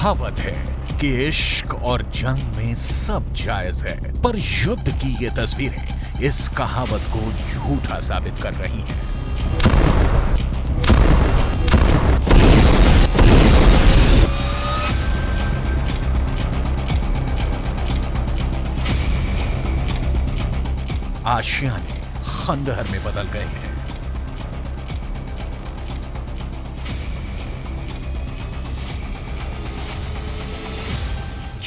कहावत है कि इश्क और जंग में सब जायज है, पर युद्ध की ये तस्वीरें इस कहावत को झूठा साबित कर रही हैं। आशियाने खंडहर में बदल गए हैं।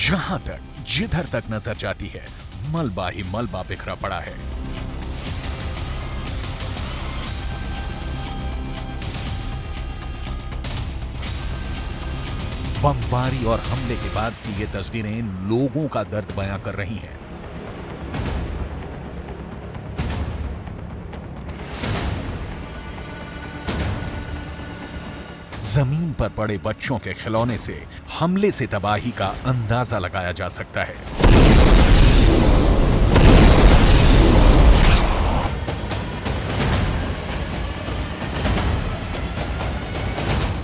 जहां तक जिधर तक नजर जाती है मलबा ही मलबा बिखरा पड़ा है। बमबारी और हमले के बाद की ये तस्वीरें लोगों का दर्द बयां कर रही हैं। जमीन पर पड़े बच्चों के खिलौने से हमले से तबाही का अंदाजा लगाया जा सकता है।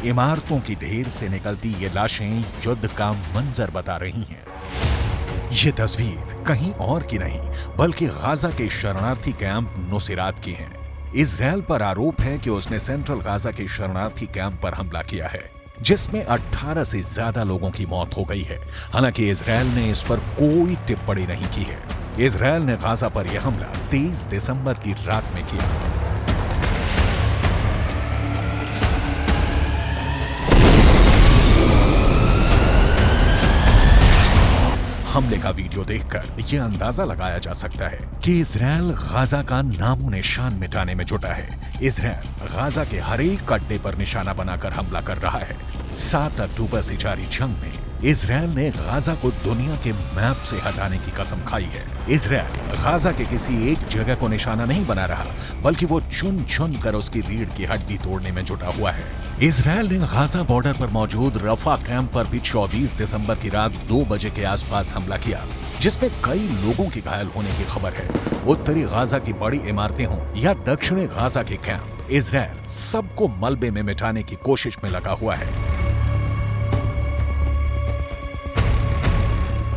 इमारतों की ढेर से निकलती ये लाशें युद्ध का मंजर बता रही हैं। ये तस्वीर कहीं और की नहीं बल्कि गाजा के शरणार्थी कैंप नुसैरात की है। इजरायल पर आरोप है कि उसने सेंट्रल गाजा के शरणार्थी कैंप पर हमला किया है, जिसमें 18 से ज्यादा लोगों की मौत हो गई है। हालांकि इजरायल ने इस पर कोई टिप्पणी नहीं की है। इजरायल ने गाजा पर यह हमला 23 दिसंबर की रात में किया। हमले का वीडियो देखकर यह अंदाजा लगाया जा सकता है कि इजरायल गाजा का नामो निशान मिटाने में जुटा है। इजरायल गाजा के हर एक अड्डे पर निशाना बनाकर हमला कर रहा है। 7 अक्टूबर से जारी जंग में इजरायल ने गाजा को दुनिया के मैप से हटाने की कसम खाई है। इजरायल गाजा के किसी एक जगह को निशाना नहीं बना रहा, बल्कि वो चुन चुन कर उसकी रीढ़ की हड्डी तोड़ने में जुटा हुआ है। इजरायल ने गाजा बॉर्डर पर मौजूद रफा कैंप पर भी 24 दिसंबर की रात 2 बजे के आसपास हमला किया, जिसमें कई लोगों के घायल होने की खबर है। उत्तरी गाजा की बड़ी इमारतें हों या दक्षिणी गाजा के कैंप, इजरायल सबको मलबे में मिटाने की कोशिश में लगा हुआ है।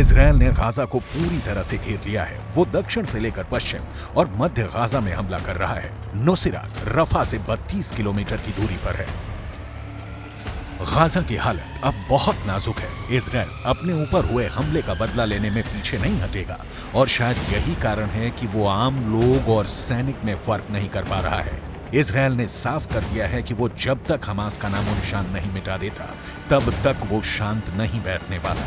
इजरायल ने गाजा को पूरी तरह से घेर लिया है। वो दक्षिण से लेकर पश्चिम और मध्य गाजा में हमला कर रहा है। नुसैरात रफा से 32 किलोमीटर की दूरी पर है। गाजा की हालत अब बहुत नाजुक है। इजरायल अपने ऊपर हुए हमले का बदला लेने में पीछे नहीं हटेगा, और शायद यही कारण है कि वो आम लोग और सैनिक में फर्क नहीं कर पा रहा है। इजरायल ने साफ कर दिया है कि वो जब तक हमास का नामो निशान नहीं मिटा देता, तब तक वो शांत नहीं बैठने वाला।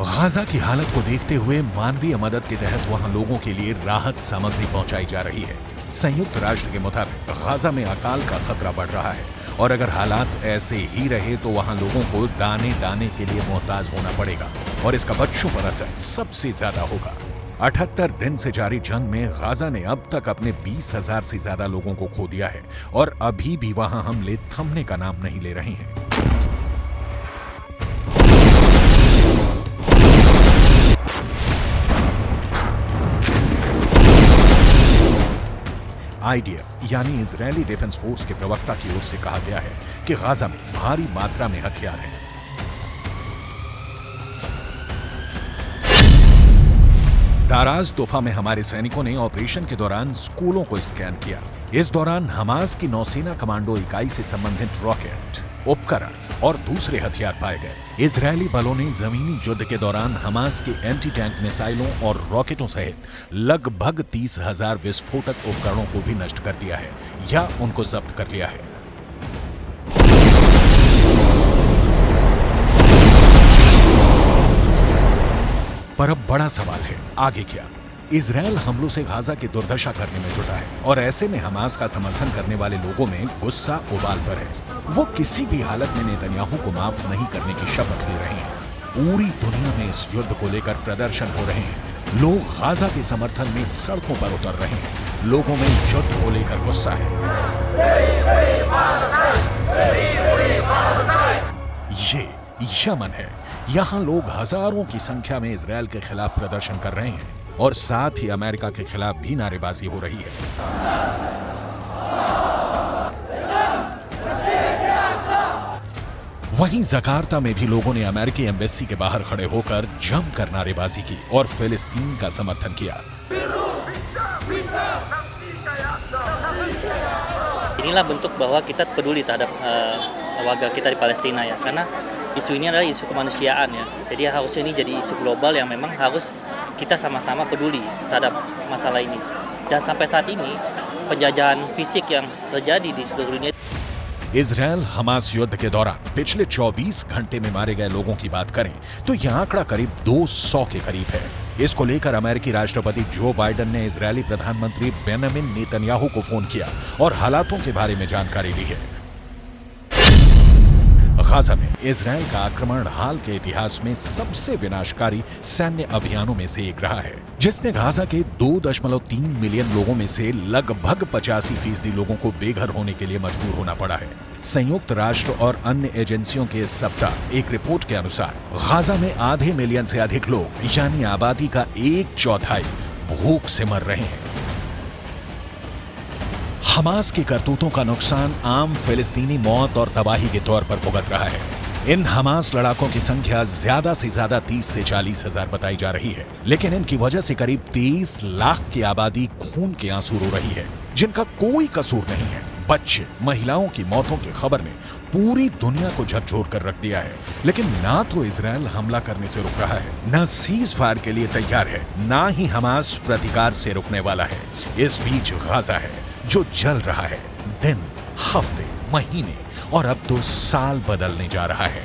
गाजा की हालत को देखते हुए मानवीय मदद के तहत वहां लोगों के लिए राहत सामग्री पहुंचाई जा रही है। संयुक्त राष्ट्र के मुताबिक गाजा में अकाल का खतरा बढ़ रहा है, और अगर हालात ऐसे ही रहे तो वहां लोगों को दाने दाने के लिए मोहताज होना पड़ेगा, और इसका बच्चों पर असर सबसे ज्यादा होगा। 78 दिन से जारी जंग में गाजा ने अब तक अपने 20,000 से ज्यादा लोगों को खो दिया है, और अभी भी वहां हमले थमने का नाम नहीं ले रहे हैं। IDF यानी इजरायली डिफेंस फोर्स के प्रवक्ता की ओर से कहा गया है कि गाजा में भारी मात्रा में हथियार हैं। दाराज तोफा में हमारे सैनिकों ने ऑपरेशन के दौरान स्कूलों को स्कैन किया। इस दौरान हमास की नौसेना कमांडो इकाई से संबंधित रॉकेट, उपकरण और दूसरे हथियार पाए गए। इजरायली बलों ने जमीनी युद्ध के दौरान हमास के एंटी टैंक मिसाइलों और रॉकेटों सहित लगभग 30,000 विस्फोटक उपकरणों को भी नष्ट कर दिया है या उनको जब्त कर लिया है। पर अब बड़ा सवाल है, आगे क्या? इजराइल हमलों से गाजा की दुर्दशा करने में जुटा है और ऐसे में हमास का समर्थन करने वाले लोगों में गुस्सा उबाल पर है। वो किसी भी हालत में नेतन्याहू को माफ नहीं करने की शपथ ले रहे हैं। पूरी दुनिया में इस युद्ध को लेकर प्रदर्शन हो रहे हैं। लोग गाजा के समर्थन में सड़कों पर उतर रहे हैं। लोगों में युद्ध को लेकर गुस्सा है। ये यमन है। यहाँ लोग हजारों की संख्या में इजराइल के खिलाफ प्रदर्शन कर रहे हैं और साथ ही अमेरिका के खिलाफ भी नारेबाजी हो रही है। वहीं जकार्ता में भी लोगों ने अमेरिकी एम्बेसी के बाहर खड़े होकर जमकर नारेबाजी की और फिलिस्तीन का समर्थन किया। Inilah bentuk bahwa kita peduli terhadap warga kita di Palestina ya, karena isu ini adalah isu kemanusiaan ya. Jadi harusnya ini jadi isu global yang memang harus kita sama-sama peduli terhadap masalah ini. Dan sampai saat ini penjajahan fisik yang terjadi di seluruh dunia. Israel Hamas युद्ध के दौरान पिछले 24 घंटे में मारे गए लोगों की बात करें तो यह आंकड़ा करीब 200 के करीब है। इसको लेकर अमेरिकी राष्ट्रपति जो बाइडेन ने इजरायली प्रधानमंत्री बेंजामिन नेतन्याहू को फोन किया और हालातों के बारे में जानकारी ली है। गाजा में इजराइल का आक्रमण हाल के इतिहास में सबसे विनाशकारी सैन्य अभियानों में से एक रहा है, जिसने गाजा के 2.3 मिलियन लोगों में से लगभग 85% लोगों को बेघर होने के लिए मजबूर होना पड़ा है। संयुक्त राष्ट्र और अन्य एजेंसियों के इस सप्ताह एक रिपोर्ट के अनुसार गाजा में आधे मिलियन से अधिक लोग यानी आबादी का 1/4 भूख से मर रहे हैं। हमास की करतूतों का नुकसान आम फिलिस्तीनी मौत और तबाही के तौर पर भुगत रहा है। इन हमास लड़ाकों की संख्या ज्यादा से ज्यादा 30 से 40 हजार बताई जा रही है, लेकिन इनकी वजह से करीब 23 लाख की आबादी खून के आंसू रो रही है, जिनका कोई कसूर नहीं है। बच्चे, महिलाओं की मौतों की खबर ने पूरी दुनिया को झकझोर कर रख दिया है। लेकिन ना तो इजराइल हमला करने से रुक रहा है, ना सीज फायर के लिए तैयार है, ना ही हमास प्रतिकार से रुकने वाला है। इस बीच गाजा है जो जल रहा है, दिन, हफ्ते, महीने और अब तो साल बदलने जा रहा है।